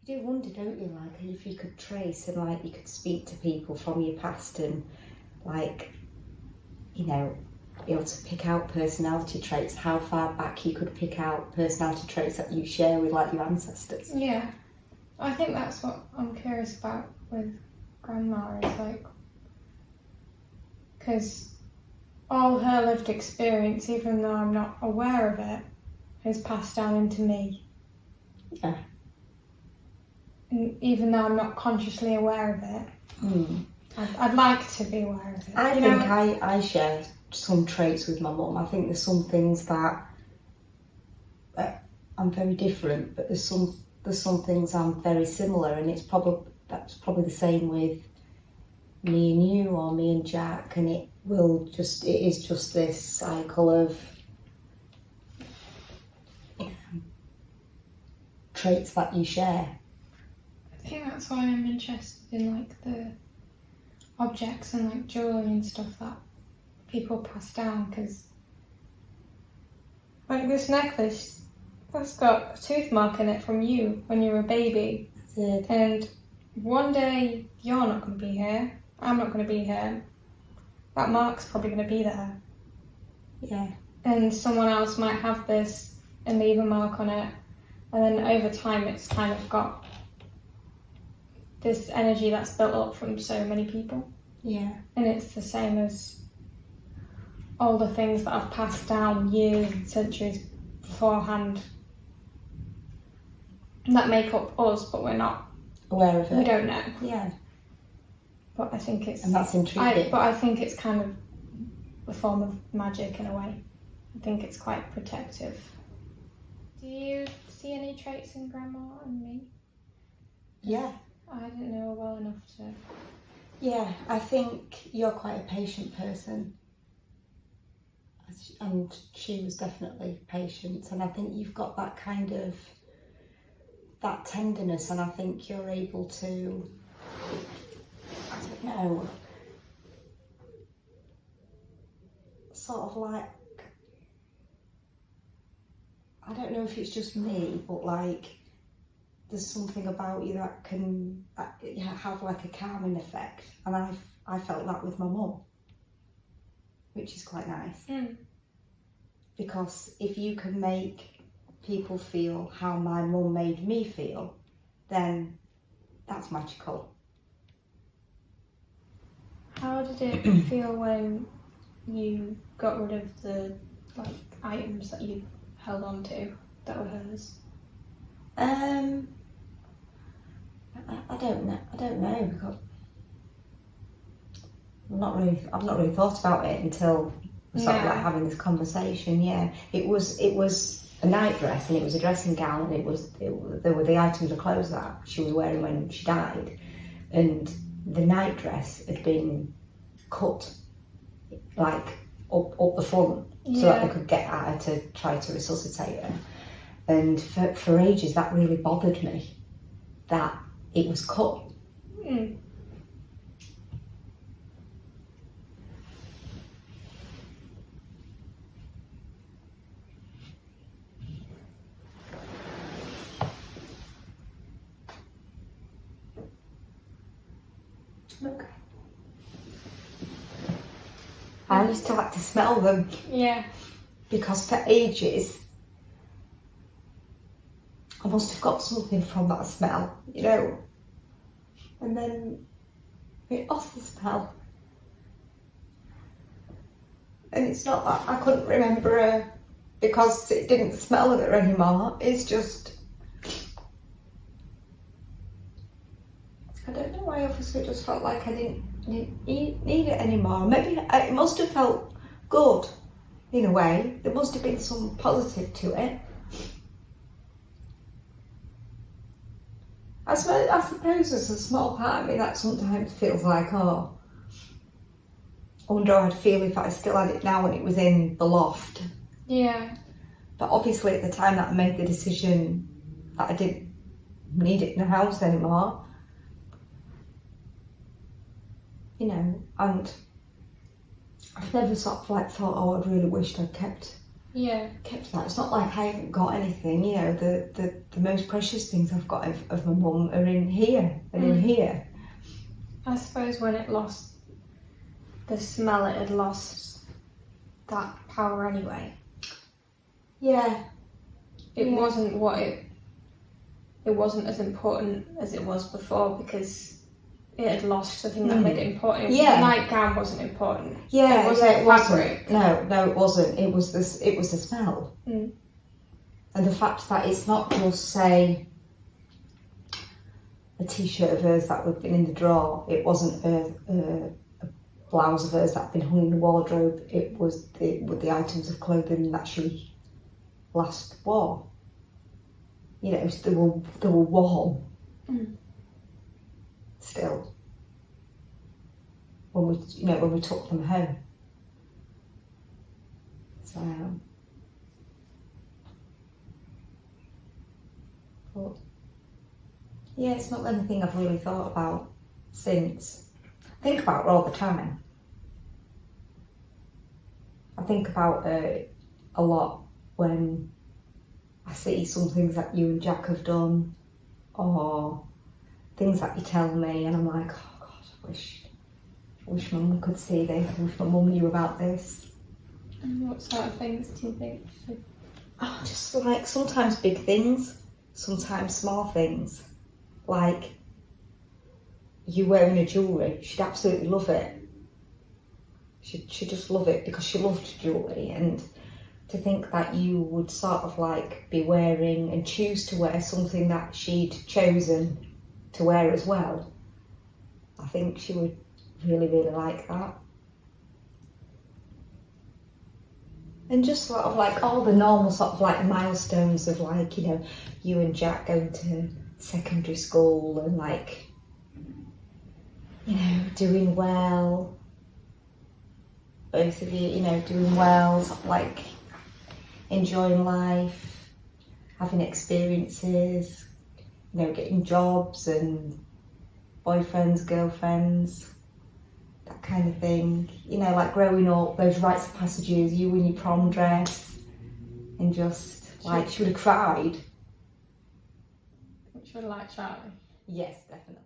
You do wonder, don't you, like if you could trace and like you could speak to people from your past and like, you know, be able to pick out personality traits, how far back you could pick out personality traits that you share with like your ancestors. Yeah, I think that's what I'm curious about with Grandma, is like, because all her lived experience, even though I'm not aware of it, is passed down into me. Yeah. And even though I'm not consciously aware of it, I'd like to be aware of it. I share some traits with my mum. I think there's some things that I'm very different, but there's some things I'm very similar, and that's probably the same with me and you, or me and Jack, and it is just this cycle of traits that you share. I think that's why I'm interested in like the objects and like jewellery and stuff that people pass down, because like this necklace, that's got a tooth mark in it from you when you were a baby. That's it. And one day you're not going to be here, I'm not going to be here, that mark's probably going to be there. Yeah. And someone else might have this and leave a mark on it, and then over time it's kind of got this energy that's built up from so many people. Yeah. And it's the same as all the things that I've passed down years and centuries beforehand that make up us, but we're not aware of it. We don't know. Yeah. But I think it's... And that's intriguing. But I think it's kind of a form of magic in a way. I think it's quite protective. Do you see any traits in Grandma and me? Yeah. I didn't know her well enough to... Yeah, I think you're quite a patient person. And she was definitely patient. And I think you've got that kind of... that tenderness, and I think you're able to... I don't know... sort of like... I don't know if it's just me, but like... there's something about you that can have like a calming effect, and I felt that with my mum, which is quite nice. Because if you can make people feel how my mum made me feel, then that's magical. How did it feel when you got rid of the like items that you held on to that were hers? I don't know because I've not really thought about it until we started like having this conversation. Yeah, it was a night dress, and it was a dressing gown, and there were the items of clothes that she was wearing when she died, and the night dress had been cut like up the front so that they could get at her to try to resuscitate her. And for ages that really bothered me, that it was cut. Okay. I used to like to smell them. Yeah. Because for ages I must have got something from that smell, you know. And then it lost the smell. And it's not that I couldn't remember her because it didn't smell of her anymore. It's just... I don't know why, obviously it just felt like I didn't need it anymore. Maybe it must have felt good in a way. There must have been some positive to it. I suppose there's a small part of me that sometimes feels like, oh, I wonder how I'd feel if I still had it now when it was in the loft. Yeah. But obviously at the time that I made the decision that I didn't need it in the house anymore, you know, and I've never sort of like thought, oh, I really wished I'd kept Yeah. Kept that. It's not like I haven't got anything, you know, the most precious things I've got of my mum are in here and in here. I suppose when it lost the smell, it had lost that power anyway. Yeah. It wasn't it wasn't as important as it was before because it had lost the thing that made it important. Yeah. The nightgown wasn't important. Yeah, it wasn't it fabric. wasn't. No, it wasn't. It was the smell. Mm. And the fact that it's not just, say, a t-shirt of hers that would have been in the drawer. It wasn't a blouse of hers that had been hung in the wardrobe. It was the items of clothing that she last wore. You know, they were warm. Still. When we took them home. So. But yeah, it's not anything I've really thought about since. I think about it all the time. I think about it a lot when I see some things that you and Jack have done, or things that you tell me, and I'm like, oh God, I wish my mum could see this. I wish my mum knew about this. And what sort of things do you think? Oh, just like sometimes big things, sometimes small things. Like you wearing a jewellery, she'd absolutely love it. She'd just love it because she loved jewellery, and to think that you would sort of like be wearing and choose to wear something that she'd chosen to wear as well. I think she would really, really like that. And just sort of like all the normal sort of like milestones of like, you know, you and Jack going to secondary school and like, you know, doing well. Both of you, you know, doing well, sort of like enjoying life, having experiences, you know, getting jobs and boyfriends, girlfriends, that kind of thing. You know, like growing up, those rites of passages, you in your prom dress, and just like she would have cried. She would like Charlie. Yes, definitely.